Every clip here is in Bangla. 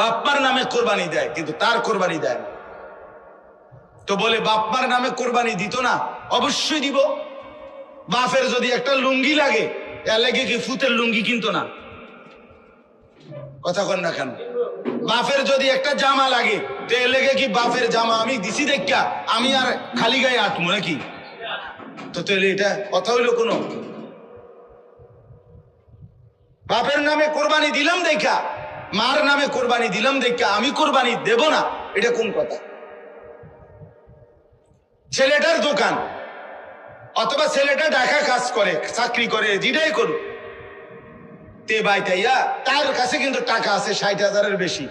বাপ্পার নামে কোরবানি দেয়, কিন্তু তার কোরবানি দেয় না। তো বলে বাপ্পার নামে কোরবানি দিত না, অবশ্যই দিব। বাপের যদি একটা লুঙ্গি লাগে, এর লাগে কি ফুতের লুঙ্গি কিনতো না? কথা কন না কেন? বাপের যদি একটা জামা লাগে, তো এর লেগে কি বাপের জামা আমি দিছি দেখা আমি আর খালি গায়ে আটমো নাকি? তো তাহলে এটা কথা হইলো কোনো? বাপের নামে কোরবানি দিলাম দেখা, মার নামে কোরবানি দিলাম দেখা আমি কোরবানি দেব না, এটা কোন কথা? ছেলেটার দোকান অথবা ছেলেটা ঢাকা কাজ করে, চাকরি করে, যেটাই করুক, তে বাইতাইয়া তার কাছে কিন্তু টাকা আছে 60,000-এর বেশি,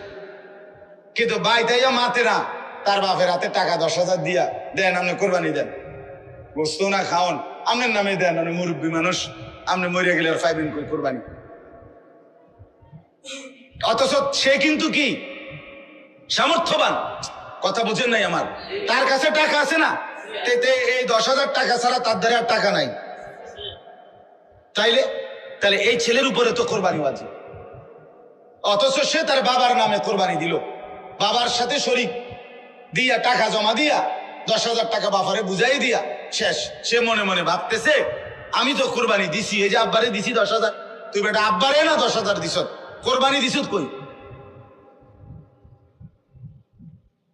কিন্তু বাইতাইয়া মাতে না, তার বাপের হাতে টাকা 10,000 দিয়া দেন, আপনি কোরবানি দেন, গোস্ত না খাওন, আপনার নামে দেন, আপনি মুরব্বী মানুষ, আপনি মরে গেলে আর পাইবেন কই কোরবানি? অথচ সে কিন্তু কি সামর্থ্যবান, কথা বুঝেন নাই আমার? তার কাছে টাকা আছে না, এই 10,000 টাকা ছাড়া তার দ্বারা আর টাকা নাই। তাহলে এই ছেলের উপরে তো কোরবানি ওয়াজিব। অথচ সে তার বাবার নামে কোরবানি দিল, বাবার সাথে শরীক দিয়া টাকা জমা দিয়া 10,000 টাকা বাবারে বুঝাই দিয়া শেষ। সে মনে মনে ভাবতেছে আমি তো কোরবানি দিছি, এই যে আব্বারে দিছি 10,000, তুই বেটা আব্বারে না 10,000 দিছ, কোরবানি দিছ কই?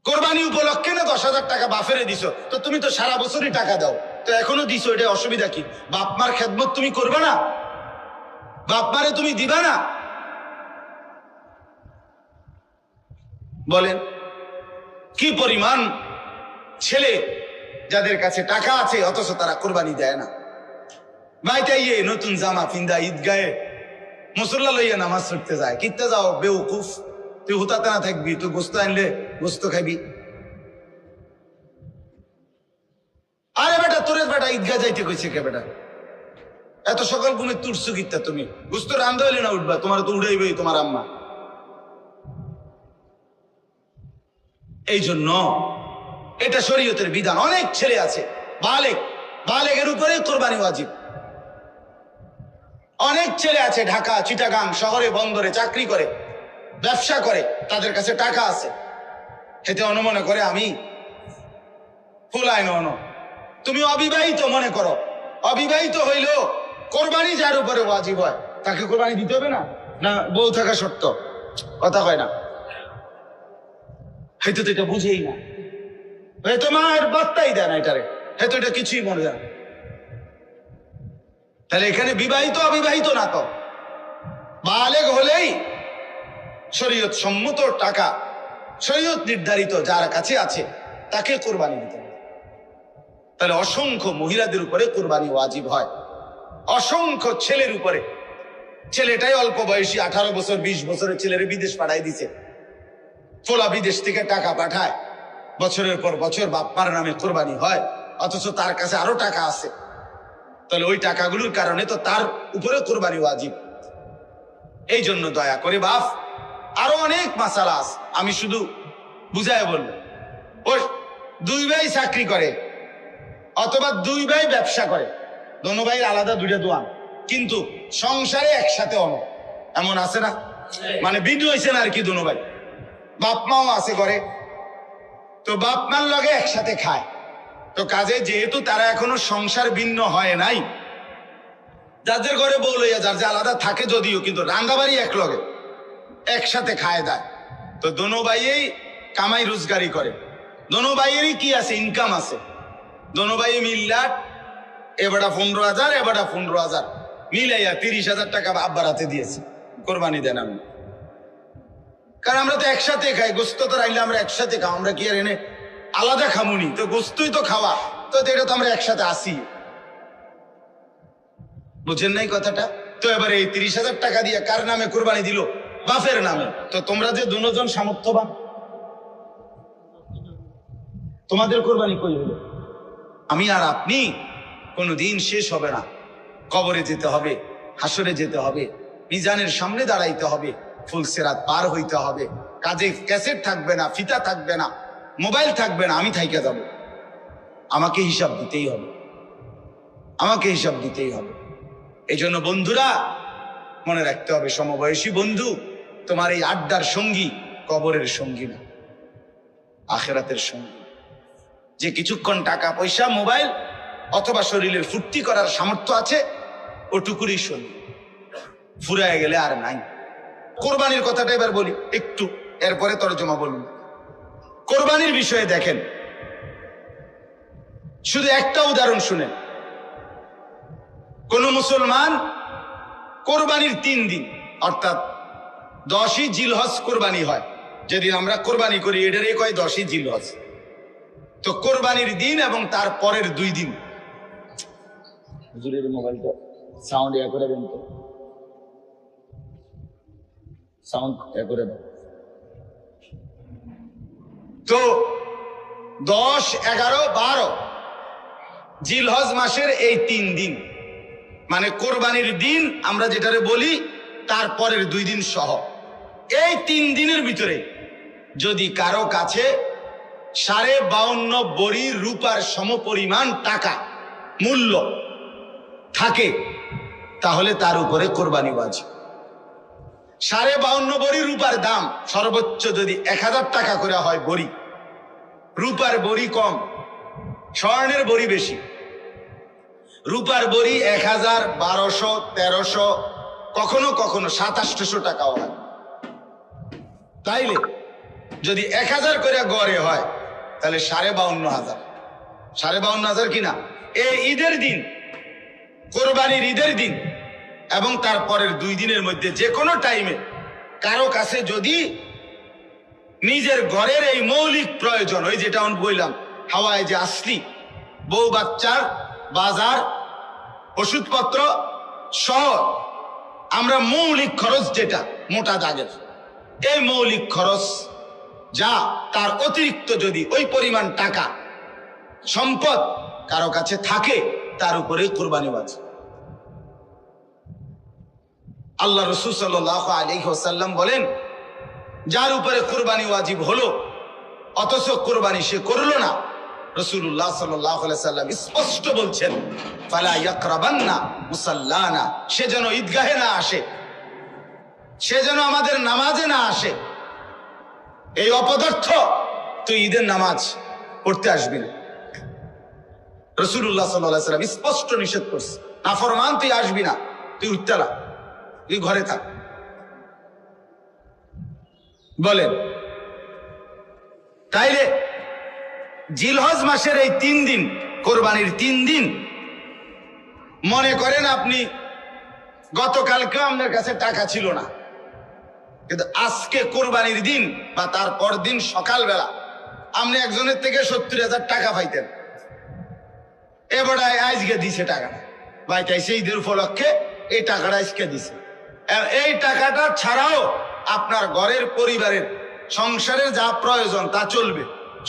কোরবানি উপলক্ষে না 10,000 টাকা বাপেরে দিছ, তো তুমি তো সারা বছরই টাকা দাও, তো এখনো দিছো, এটা অসুবিধা কি? বাপ মার খেদমত তুমি করবে না? বাপ মারে তুমি দিবা না? বলেন কি পরিমাণ ছেলে যাদের কাছে টাকা আছে অথচ তারা কোরবানি দেয় না। বাইটাইয়ে নতুন জামা ফিন্দা ঈদগাহে মুসল্লা লইয়া নামাজ পড়তে যায়, কিনতে যাও বেউকুফ, তুই হুতাতে না থাকবি, তুই গোস্ত আনলে গোস্ত খাবি। আরে বেটা তোরে বেটা ঈদগাহ যাইতে কইছে কে বেটা? এত সকাল ঘুমে তুরছু কিত্তা তুমি? গোস্ত রান্ধা হইলে না উঠবা, তোমার তো উড়াইবেই তোমার আম্মা। এই জন্য এটা শরীয়তের বিধান। অনেক ছেলে আছে বালেগের উপরে কোরবানি ওয়াজিব। অনেক ছেলে আছে ঢাকা, চিটাগাং শহরে, বন্দরে চাকরি করে, ব্যবসা করে, তাদের কাছে টাকা আছে, এতে অনুমনে করে আমি ফুলাই ন। তুমি অবিবাহিত মনে করো, অবিবাহিত হইলেও কোরবানি যার উপরে ওয়াজিব হয় তাকে কোরবানি দিতে হবে না? না বউ থাকা শর্ত? কথা কয় না, হয়তো তো এটা বুঝেই না, হয়তো মায়ের বার্তাই দেয় না এটারে, হয়তো এটা কিছুই মনে যায় না। তাহলে এখানে বিবাহিত অবিবাহিত না, তো বালেগ হলেই শরীয়ত সম্মত টাকা, শরীয়ত নির্ধারিত যার কাছে আছে তাকে কোরবানি দিতে হবে। তাহলে অসংখ্য মহিলাদের উপরে কোরবানি ওয়াজিব হয়, অসংখ্য ছেলের উপরে। ছেলেটাই অল্প বয়সী 18 বছর 20 বছরের ছেলের বিদেশ পাঠাই দিছে, ফোলা বিদেশ থেকে টাকা পাঠায়, বছরের পর বছর বাপ্পার নামে কোরবানি হয়, অথচ তার কাছে আরো টাকা আছে। তাহলে ওই টাকাগুলোর কারণে তো তার উপরে কোরবানি ওয়াজিব। এই জন্য দয়া করে বাপ, আরো অনেক মাসালা আছে, আমি শুধু বুঝায় বলবো। ওই 2 ভাই চাকরি করে অথবা 2 ভাই ব্যবসা করে, দোনো ভাই আলাদা 2টা দোয়ান, কিন্তু সংসারে একসাথে অন, এমন আছে না? মানে বিধু হয়েছে না আর কি, দোনো ভাই, বাপ মাও আছে ঘরে, তো বাপ মার লগে একসাথে খায়। তো কাজে যেহেতু তারা এখনো সংসার ভিন্ন হয় নাই, যাদের ঘরে বউ লইয়া যার যে আলাদা থাকে যদিও, কিন্তু রান্দাবাড়ি এক লগে একসাথে খায় দেয়। তো দোনো ভাইয়েই কামাই রোজগারি করে, দোনো ভাইয়েরই কি আছে, ইনকাম আছে। দোনো ভাই মিল্লা এবারটা 15,000, এবারটা 15,000 মিলাইয়া 30,000 টাকা আব্বার হাতে দিয়েছে, কোরবানি দেন আমি। কারণ আমরা তো একসাথে খাই, গোস্ত তো রাইলে আমরা একসাথে খাও, আমরা কি আর এনে আলাদা খামুনি? তো গোস্তই তো খাওয়া, তো এটা তো আমরা একসাথে আসি। বুঝেন নাই কথাটা? তো এবারে এই 30,000 টাকা দিয়ে কার নামে কোরবানি দিল? বাপের নামে। তো তোমরা যে দুজন সামর্থ্যবান, তোমাদের কোরবানি কই হলো? আমি আর আপনি কোনোদিন শেষ হবে না, কবরে যেতে হবে, হাসরে যেতে হবে, মিজানের সামনে দাঁড়াইতে হবে, ফুলসেরাত পার হইতে হবে, কাজে ক্যাসেট থাকবে না, ফিতা থাকবে না, মোবাইল থাকবে না, আমি থাইকা যাব। আমাকে হিসাব দিতেই হবে, আমাকে হিসাব দিতেই হবে। এই জন্য বন্ধুরা মনে রাখতে হবে, সমবয়সী বন্ধু, তোমার এই আড্ডার সঙ্গী কবরের সঙ্গী না, আখিরাতের সঙ্গী। যে কিছুক্ষণ টাকা পয়সা, মোবাইল অথবা শরীরের ফুর্তি করার সামর্থ্য আছে, ওটুকুরই সঙ্গী, ফুরায় গেলে আর নাই। কোরবানির কথাটা এবার বলি একটু, এরপরে তরজমা বলুন। কোরবানির বিষয়ে দেখেন, শুধু একটা উদাহরণ শুনেন। কোন মুসলমান কোরবানির 3 দিন অর্থাৎ 10ই জিলহজ কোরবানি হয়, যেদিন আমরা কোরবানি করি এটারই কয় 10ই জিলহজ। তো কোরবানির দিন এবং তার পরের 2 দিন, হুজুরের মোবাইলটা সাউন্ড করে দেন তো, সাউন্ড করে দেন। তো 10, 11, 12 জিলহজ মাসের এই 3 দিন, মানে কোরবানির দিন আমরা যেটারে বলি তার পরের 2 দিন সহ, এই 3 দিনের ভিতরে যদি কারো কাছে 52.5 বড়ি রূপার সমপরিমাণ টাকা মূল্য থাকে, তাহলে তার উপরে কোরবানি ওয়াজিব। 52.5 বড়ি রূপার দাম সর্বোচ্চ যদি 1000 টাকা করে হয় বড়ি, রূপার বড়ি কম, স্বর্ণের বড়ি বেশি। রূপার বড়ি 1000, 1200, 1300, কখনো কখনো 700-800 টাকাও হয়। তাইলে যদি 1000 করে গড়ে হয় তাহলে 52,500, 52,500 কিনা এই ঈদের দিন, কোরবানির ঈদের দিন এবং তারপরের 2 দিনের মধ্যে যে কোনো টাইমে কারো কাছে যদি নিজের ঘরের এই মৌলিক প্রয়োজন, ওই যেটা আমি বললাম হাওয়ায় যে আসলি, বউ বাচ্চার বাজার, ওষুধপত্র সহ আমরা মৌলিক খরচ যেটা মোটা দাগের, এই মৌলিক খরচ যা তার অতিরিক্ত যদি ওই পরিমাণ টাকা সম্পদ কারো কাছে থাকে, তার উপরে কোরবানি ওয়াজিব। আল্লাহ রাসূল সাল্লাল্লাহু আলাইহি ওয়াসাল্লাম বলেন, যার উপরে কোরবানি ওয়াজিব হলো অথচ কোরবানি সে করলো না, রাসূলুল্লাহ সাল্লাল্লাহু আলাইহি ওয়াসাল্লাম স্পষ্ট বলছেন, ফালা ইয়াকরাবান্না মুসাল্লানা, সে যেন ঈদগাহে না আসে, সে যেন আমাদের নামাজে না আসে। এই অপদার্থ তুই ঈদের নামাজ পড়তে আসবি না। রাসূলুল্লাহ সাল্লাল্লাহু আলাইহি ওয়াসাল্লাম স্পষ্ট নিষেধ করছে, নাফরমান তুই আসবি না, তুই উঠতেলা, তুই ঘরে থাক। বলেন, তাইলে জিলহজ মাসের এই 3 দিন, কোরবানির 3 দিন, মনে করেন আপনি গতকালকেও আপনার কাছে টাকা ছিল না, কিন্তু আজকে কোরবানির দিন বা তারপর দিন সকালবেলা আপনি একজনের থেকে 70,000 টাকা পাইতেন, এবার আজকে দিছে টাকা, বাইটাইছে ঈদের উপলক্ষে এই টাকাটা আজকে দিছে। এই টাকাটা ছাড়াও আপনার ঘরের পরিবারের সংসারের যা প্রয়োজন তা চলবে,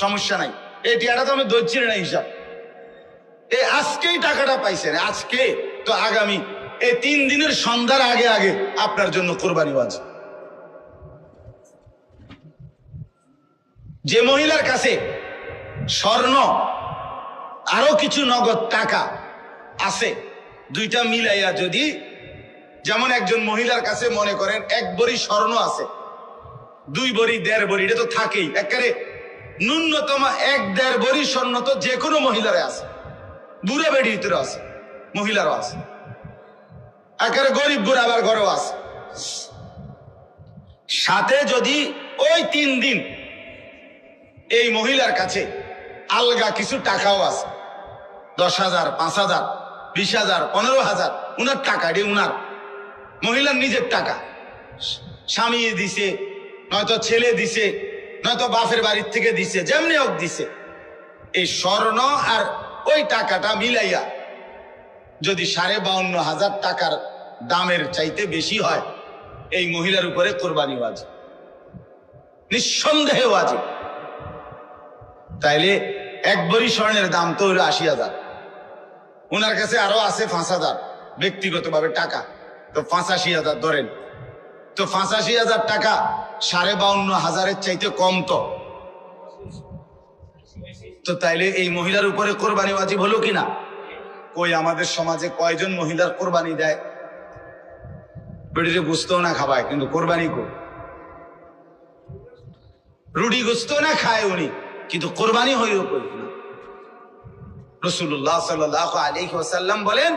সমস্যা নাই। এই টাকাটা তো আমি ধরছি না হিসাব, এই আজকেই টাকাটা পাইছেন, আজকে তো আগামী এই 3 দিনের সন্ধ্যার আগে আগে আপনার জন্য কোরবানি ওয়াজিব। যে মহিলার কাছে স্বর্ণ আরো কিছু নগদ টাকা আছে, 2টা মিলাইয়া যদি, যেমন একজন মহিলার কাছে মনে করেন 1 ভরি স্বর্ণ আছে, 2 ভরি 1.5 ভরি, এটা তো থাকেই, একেবারে ন্যূনতম 1-1.5 ভরি স্বর্ণ তো যে কোনো মহিলারে আছে, বুড়া বেড়ির ভিতরে আছে, মহিলারও আছে, একেবারে গরিব বুড়া আবার ঘরেও আছে। সাথে যদি ওই 3 দিন এই মহিলার কাছে আলগা কিছু টাকাও আছে, 10,000, 5,000, 20,000, 15,000, উনার টাকা, এটি উনার মহিলার নিজের টাকা, স্বামী দিছে, নয়তো ছেলে দিছে, নয়তো বাপের বাড়ির থেকে দিছে, যেমনি হোক দিছে, এই স্বর্ণ আর ওই টাকাটা মিলাইয়া যদি 52,500 টাকার দামের চাইতে বেশি হয়, এই মহিলার উপরে কোরবানি ওয়াজিব, নিঃসন্দেহে ওয়াজিব। তাইলে 1 ভরি স্বর্ণের দাম তো হলো 80,000, ওনার কাছে আরো আছে 5,000 ব্যক্তিগতভাবে টাকা, তো 85,000 ধরেন, তো 85,000 টাকা 52,500-এর চাইতে কম তো তাইলে এই মহিলার উপরে কোরবানি ওয়াজিব হলো কিনা? কই আমাদের সমাজে কয়জন মহিলার কোরবানি দেয়? পেটে বুঝতেও না খাবায়, কিন্তু কোরবানি কর। রুটি গোস্ত না খায় উনি, কিন্তু কোরবানি হইও করল না। রাসূলুল্লাহ সাল্লাল্লাহু আলাইহি ওয়াসাল্লাম বলেন,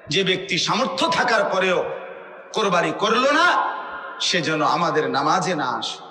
যে ব্যক্তি সামর্থ্য থাকার পরেও কোরবানি করলো না, সে যেন আমাদের নামাজে না আসে।